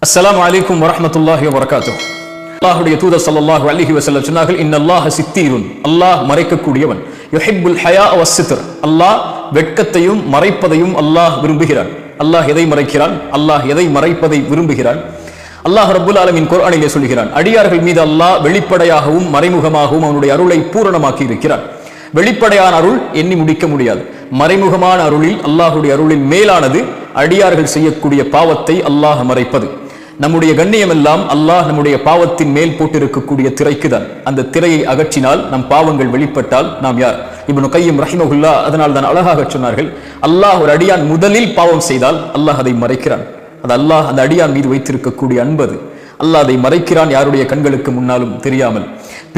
அஸ்ஸலாமு அலைக்கும் வரஹ்மத்துல்லாஹி வபரகாத்துஹு. அல்லாஹ்வுடைய தூதர் ஸல்லல்லாஹு அலைஹி வஸல்லம் சொன்னார்கள், இன்னல்லாஹ சித்தீருன், அல்லாஹ் மறைக்கக்கூடியவன். யுஹிப்புல் ஹயா வஸ்ஸித்ர், அல்லாஹ் வெட்கத்தையும் மறைப்பதையும் அல்லாஹ் விரும்புகிறான். அல்லாஹ் எதை மறைக்கிறான்? அல்லாஹ் எதை மறைப்பதை விரும்புகிறான்? அல்லாஹ் ரப்புல் ஆலமீன் குர்ஆனிலே சொல்கிறான், அடியார்கள் மீது அல்லாஹ் வெளிப்படையாகவும் மறைமுகமாகவும் அவனுடைய அருளை பூரணமாக்கி இருக்கிறான். வெளிப்படையான அருள் எண்ணி முடிக்க முடியாது. மறைமுகமான அருளில் அல்லாஹுடைய அருளில் மேலானது அடியார்கள் செய்யக்கூடிய பாவத்தை அல்லாஹ் மறைப்பது. நம்முடைய கண்ணியம் எல்லாம் அல்லாஹ் நம்முடைய பாவத்தின் மேல் போட்டிருக்கக்கூடிய திரைக்கு தான். அந்த திரையை அகற்றினால் நம் பாவங்கள் வெளிப்பட்டால் நாம் யார்? இப்னு கய்யிம் ரஹிமஹுல்லா அதனால் தான் அழகாக சொன்னார்கள், அல்லாஹ் ஒரு அடியான் முதலில் பாவம் செய்தால் அல்லாஹ் அதை மறைக்கிறான். அது அல்லாஹ் அந்த அடியான் மீது வைத்திருக்கக்கூடிய அன்பது. அல்லாஹ் அதை மறைக்கிறான், யாருடைய கண்களுக்கு முன்னாலும் தெரியாமல்.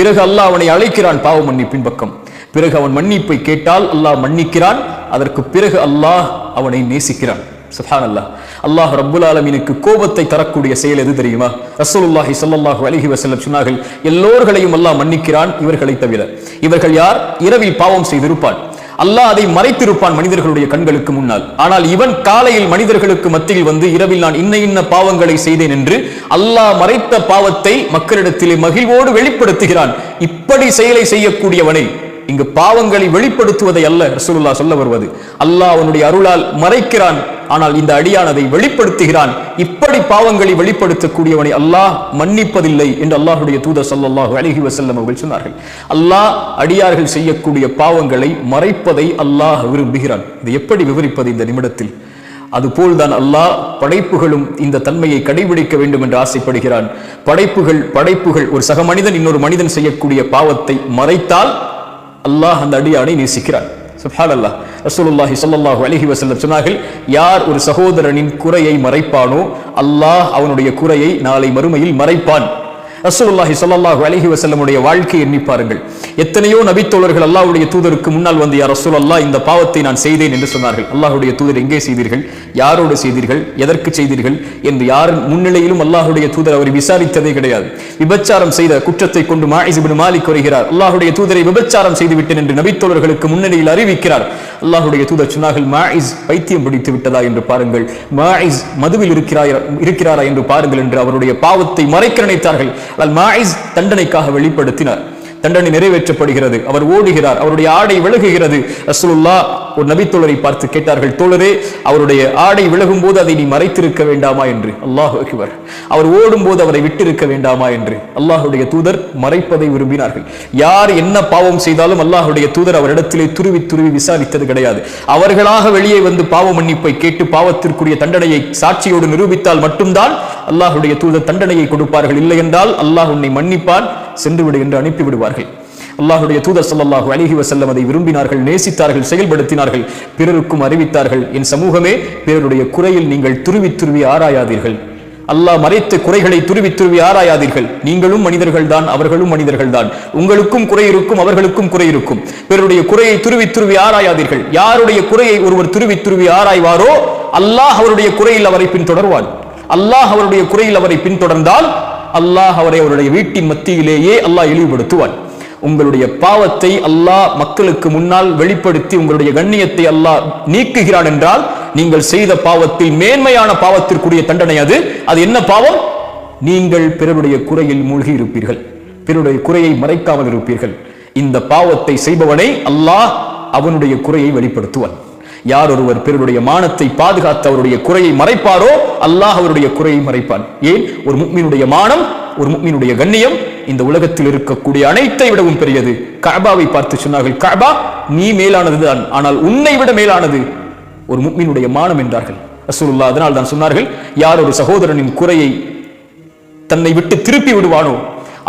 பிறகு அல்லாஹ் அவனை அழைக்கிறான் பாவ மன்னிப்பின் பக்கம். பிறகு அவன் மன்னிப்பை கேட்டால் அல்லாஹ் மன்னிக்கிறான். அதற்கு பிறகு அல்லாஹ் அவனை நேசிக்கிறான். சுப்ஹானல்லாஹ். அல்லாஹ் ரப்புல் ஆலமீனுக்கு கோபத்தை தரக்கூடிய செயல் எது தெரியுமா? ரசூலுல்லாஹி ஸல்லல்லாஹு அலைஹி வஸல்லம் சொன்னார்கள், எல்லோர்களையும் அல்லாஹ் மன்னிக்கிறான், இவர்களை தவிர. இவர்கள் யார்? இரவில் பாவம் செய்திருப்பான், அல்லாஹ் அதை மறைத்திருப்பான் மனிதர்களுடைய கண்களுக்கு முன்னால். ஆனால் இவன் காலையில் மனிதர்களுக்கு மத்தியில் வந்து இரவில் நான் இன்ன பாவங்களை செய்தேன் என்று அல்லாஹ் மறைத்த பாவத்தை மக்களிடத்திலே மகிழ்வோடு வெளிப்படுத்துகிறான். இப்படி செயலை செய்யக்கூடியவனை, இங்கு பாவங்களை வெளிப்படுத்துவதை அல்ல ரசூலுல்லாஹ் சொல்ல வருவது, அல்லாஹ் அவனுடைய அருளால் மறைக்கிறான், ஆனால் இந்த அடியான் அதை வெளிப்படுத்துகிறான். இப்படி பாவங்களை வெளிப்படுத்தக்கூடியவனை அல்லாஹ் மன்னிப்பதில்லை என்று அல்லாஹ்வுடைய தூதர் ஸல்லல்லாஹு அலைஹி வஸல்லம் அவர்கள் சொன்னார்கள். அல்லாஹ் அடியார்கள் செய்யக்கூடிய பாவங்களை மறைப்பதை அல்லாஹ் விரும்புகிறான். இது எப்படி விவரிப்பது இந்த நிமிடத்தில்? அதுபோல்தான் அல்லாஹ் படைப்புகளும் இந்த தன்மையை கடைபிடிக்க வேண்டும் என்று ஆசைப்படுகிறான். படைப்புகள் ஒரு சக மனிதன் இன்னொரு மனிதன் செய்யக்கூடிய பாவத்தை மறைத்தால் அல்லாஹ் அந்த அடியானை நேசிக்கிறான். சுப்ஹானல்லாஹ். ரசூலுல்லாஹி ஸல்லல்லாஹு அலைஹி வஸல்லம் சொன்னார்கள், யார் ஒரு சகோதரனின் குறையை மறைப்பானோ அல்லாஹ் அவனுடைய குறையை நாளை மறுமையில் மறைப்பான். ரசூலுல்லாஹி ஸல்லல்லாஹு அலைஹி வஸல்லமுடைய வாழ்க்கை எண்ணி பாருங்கள். எத்தனையோ நபித்தோழர்கள் அல்லாஹ்வுடைய தூதருக்கு முன்னால் வந்து, யா ரசூலல்லாஹ், இந்த பாவத்தை நான் செய்தேன் என்று சொன்னார்கள். அல்லாஹ்வுடைய தூதர், எங்கே செய்தீர்கள்? யாரோடு செய்தீர்கள்? எதற்கு செய்தீர்கள் என்று யார் முன்னிலையிலும் அல்லாஹ்வுடைய தூதர் அவரை விசாரித்ததே கிடையாது. விபச்சாரம் செய்த குற்றத்தை கொண்டு மாஇஸ் இப்னு மாலிக் வருகிறார். அல்லாஹ்வுடைய தூதரை விபச்சாரம் செய்து விட்டேன் என்று நபித்தோழர்களுக்கு முன்னிலையில் அறிவிக்கிறார். அல்லாஹ்வுடைய தூதர் சொன்னார்கள், மாஇஸ் பைத்தியம் பிடித்து விட்டதா என்று பாருங்கள், மாஇஸ் மதுவில் இருக்கிறாரா என்று பாருங்கள் என்று அவருடைய பாவத்தை மறைக்க நினைத்தார்கள். மாஇஸ் தண்டனைக்காக வெளிப்படுத்தினார். தண்டனை நிறைவேற்றப்படுகிறது. அவர் ஓடுகிறார், அவருடைய ஆடை விலகுகிறது. ரசூலுல்லாஹ் ஒரு நபித்தோழரை பார்த்து கேட்டார்கள், தோழரே, அவருடைய ஆடை விலகும் போது அதை நீ மறைத்திருக்க வேண்டாமா என்று. அல்லாஹு அக்பர். அவர் ஓடும் போது அவரை விட்டிருக்க வேண்டாமா என்று அல்லாஹ்வுடைய தூதர் மறைப்பதை விரும்பினார்கள். யார் என்ன பாவம் செய்தாலும் அல்லாஹ்வுடைய தூதர் அவரிடத்திலே துருவி விசாரித்தது கிடையாது. அவர்களாக வெளியே வந்து பாவ மன்னிப்பை கேட்டு பாவத்திற்குரிய தண்டனையை சாட்சியோடு நிரூபித்தால் மட்டும்தான் அல்லாஹ்வுடைய தூதர் தண்டனையை கொடுப்பார்கள். இல்லை என்றால் அல்லாஹ் உன்னை மன்னிப்பான், சென்று விடு என்று அனுப்பி விடுவார்கள். அல்லாஹ்வுடைய தூதர் ஸல்லல்லாஹு அலைஹி வஸல்லம் அதை விரும்பினார்கள், நேசித்தார்கள், செயல்படுத்தினார்கள், பிறருக்கும் அறிவித்தார்கள். என் சமூகமே, பிறருடைய குறையில் நீங்கள் துருவி ஆராயாதீர்கள். அல்லாஹ் மறைத்த குறைகளை துருவி ஆராயாதீர்கள். நீங்களும் மனிதர்கள் தான், அவர்களும் மனிதர்கள் தான். உங்களுக்கும் குறை இருக்கும், அவர்களுக்கும் குறை இருக்கும். பிறருடைய குறையை துருவி ஆராயாதீர்கள். யாருடைய குறையை ஒருவர் துருவி ஆராய்வாரோ அல்லாஹ் அவருடைய குறையில் அவரை பின்தொடர்வான். அல்லாஹ் அவருடைய குறையில் அவரை பின்தொடர்ந்தால் அல்லாஹ் அவரை அவருடைய வீட்டின் மத்தியிலேயே அல்லாஹ் இழிவுபடுத்துவான். உங்களுடைய பாவத்தை அல்லாஹ் மக்களுக்கு முன்னால் வெளிப்படுத்தி உங்களுடைய கண்ணியத்தை அல்லாஹ் நீக்குகிறான் என்றால் நீங்கள் செய்த பாவத்தில் மேன்மையான பாவத்திற்குரிய தண்டனை அது என்ன பாவம்? நீங்கள் பிறருடைய குறையில் மூழ்கி இருப்பீர்கள், பிறருடைய குறையை மறைக்காமல் இருப்பீர்கள். இந்த பாவத்தை செய்பவனை அல்லாஹ் அவனுடைய குறையை வெளிப்படுத்துவான். யார் ஒருவர் பிறருடைய மானத்தை பாதுகாத்து அவருடைய குறையை மறைப்பாரோ அல்லாஹ் அவருடைய குறையை மறைப்பான். ஏன்? ஒரு முஃமினுடைய மானம், ஒரு முஃமினுடைய கண்ணியம் இந்த உலகத்தில் இருக்கக்கூடிய அனைத்தை விடவும் பெரியது. கஅபாவை பார்த்து சொன்னார்கள், கஅபா நீ மேலானதுதான், ஆனால் உன்னை விட மேலானது ஒரு முஃமினுடைய மானம் என்றார்கள் ரசூலுல்லாஹ். அதனால் தான் சொன்னார்கள், யார் ஒரு சகோதரனின் குறையை தன்னை விட்டு திருப்பி விடுவானோ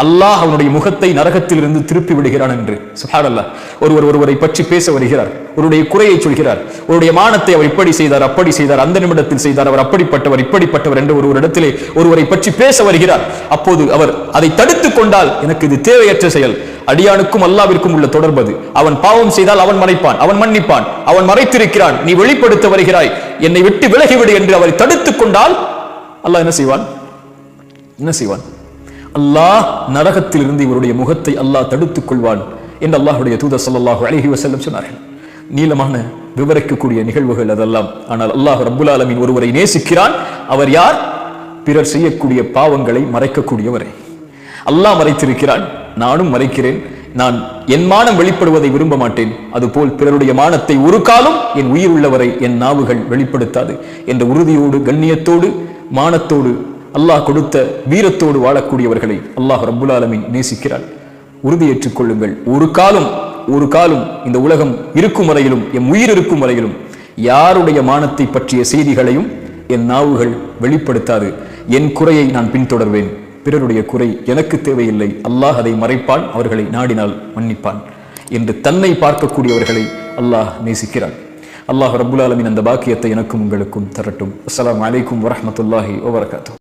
அல்லாஹ் அவனுடைய முகத்தை நரகத்தில் இருந்து திருப்பி விடுகிறான் என்று. சுப்ஹானல்லாஹ். ஒருவரை பற்றி பேச வருகிறார், ஒருடைய குறையை சொல்கிறார், ஒருடைய மானத்தை அவர் இப்படி செய்தார், அப்படி செய்தார், அந்த நிமிடத்தில் செய்தார், அவர் அப்படிப்பட்டவர், இப்படிப்பட்டவர் என்று ஒரு இடத்திலே ஒருவரை பற்றி பேச வருகிறார். அப்போது அவர் அதை தடுத்துக் கொண்டால், எனக்கு இது தேவையற்ற செயல். அடியானுக்கும் அல்லாஹ்விற்கும் உள்ள தொடர்பது. அவன் பாவம் செய்தால் அவன் மறைப்பான், அவன் மன்னிப்பான். அவன் மறைத்திருக்கிறான், நீ வெளிப்படுத்த வருகிறாய், என்னை விட்டு விலகிவிடு என்று அவரை தடுத்துக் கொண்டால் அல்லாஹ் என்ன செய்வான்? அல்லாஹ் நரகத்தில் இருந்து இவருடைய முகத்தை அல்லாஹ் தடுத்துக் கொள்வான் என்று அல்லாஹ்வுடைய தூதர் ஸல்லல்லாஹு அலைஹி வஸல்லம் சொன்னார்கள். நீளமான விவரிக்கக்கூடிய நிகழ்வுகள் அதெல்லாம். ஆனால் அல்லாஹ் ரப்புல் ஆலமீன் ஒருவரை நேசிக்கிறான். அவர் யார்? பிறர் செய்யக்கூடிய பாவங்களை மறைக்கக்கூடியவரே. அல்லாஹ் மறைத்திருக்கிறான், நானும் மறைக்கிறேன். நான் என் மானம் வெளிப்படுவதை விரும்ப மாட்டேன், அதுபோல் பிறருடைய மானத்தை ஒரு காலம் என் உயிர் உள்ளவரை என் நாவுகள் வெளிப்படுத்தாது என்ற உறுதியோடு, கண்ணியத்தோடு, மானத்தோடு, அல்லாஹ் கொடுத்த வீரத்தோடு வாழக்கூடியவர்களை அல்லாஹ் ரப்புல் ஆலமீன் நேசிக்கிறான். உறுதியேற்றுக் கொள்ளுங்கள், ஒரு காலம் இந்த உலகம் இருக்கும் வரையிலும், என் உயிர் இருக்கும் வரையிலும் யாருடைய மானத்தை பற்றிய செய்திகளையும் என் நாவுகள் வெளிப்படுத்தாது. என் குறையை நான் பின்தொடர்வேன், பிறருடைய குறை எனக்கு தேவையில்லை, அல்லாஹ் அதை மறைப்பான், அவர்களை நாடினால் மன்னிப்பான் என்று தன்னை பார்க்கக்கூடியவர்களை அல்லாஹ் நேசிக்கிறான். அல்லாஹ் ரப்புல் ஆலமீன் அந்த பாக்கியத்தை எனக்கும் உங்களுக்கும் தரட்டும். அஸ்ஸலாமு அலைக்கும் வரஹ்மத்துல்லாஹி வபரகாத்துஹு.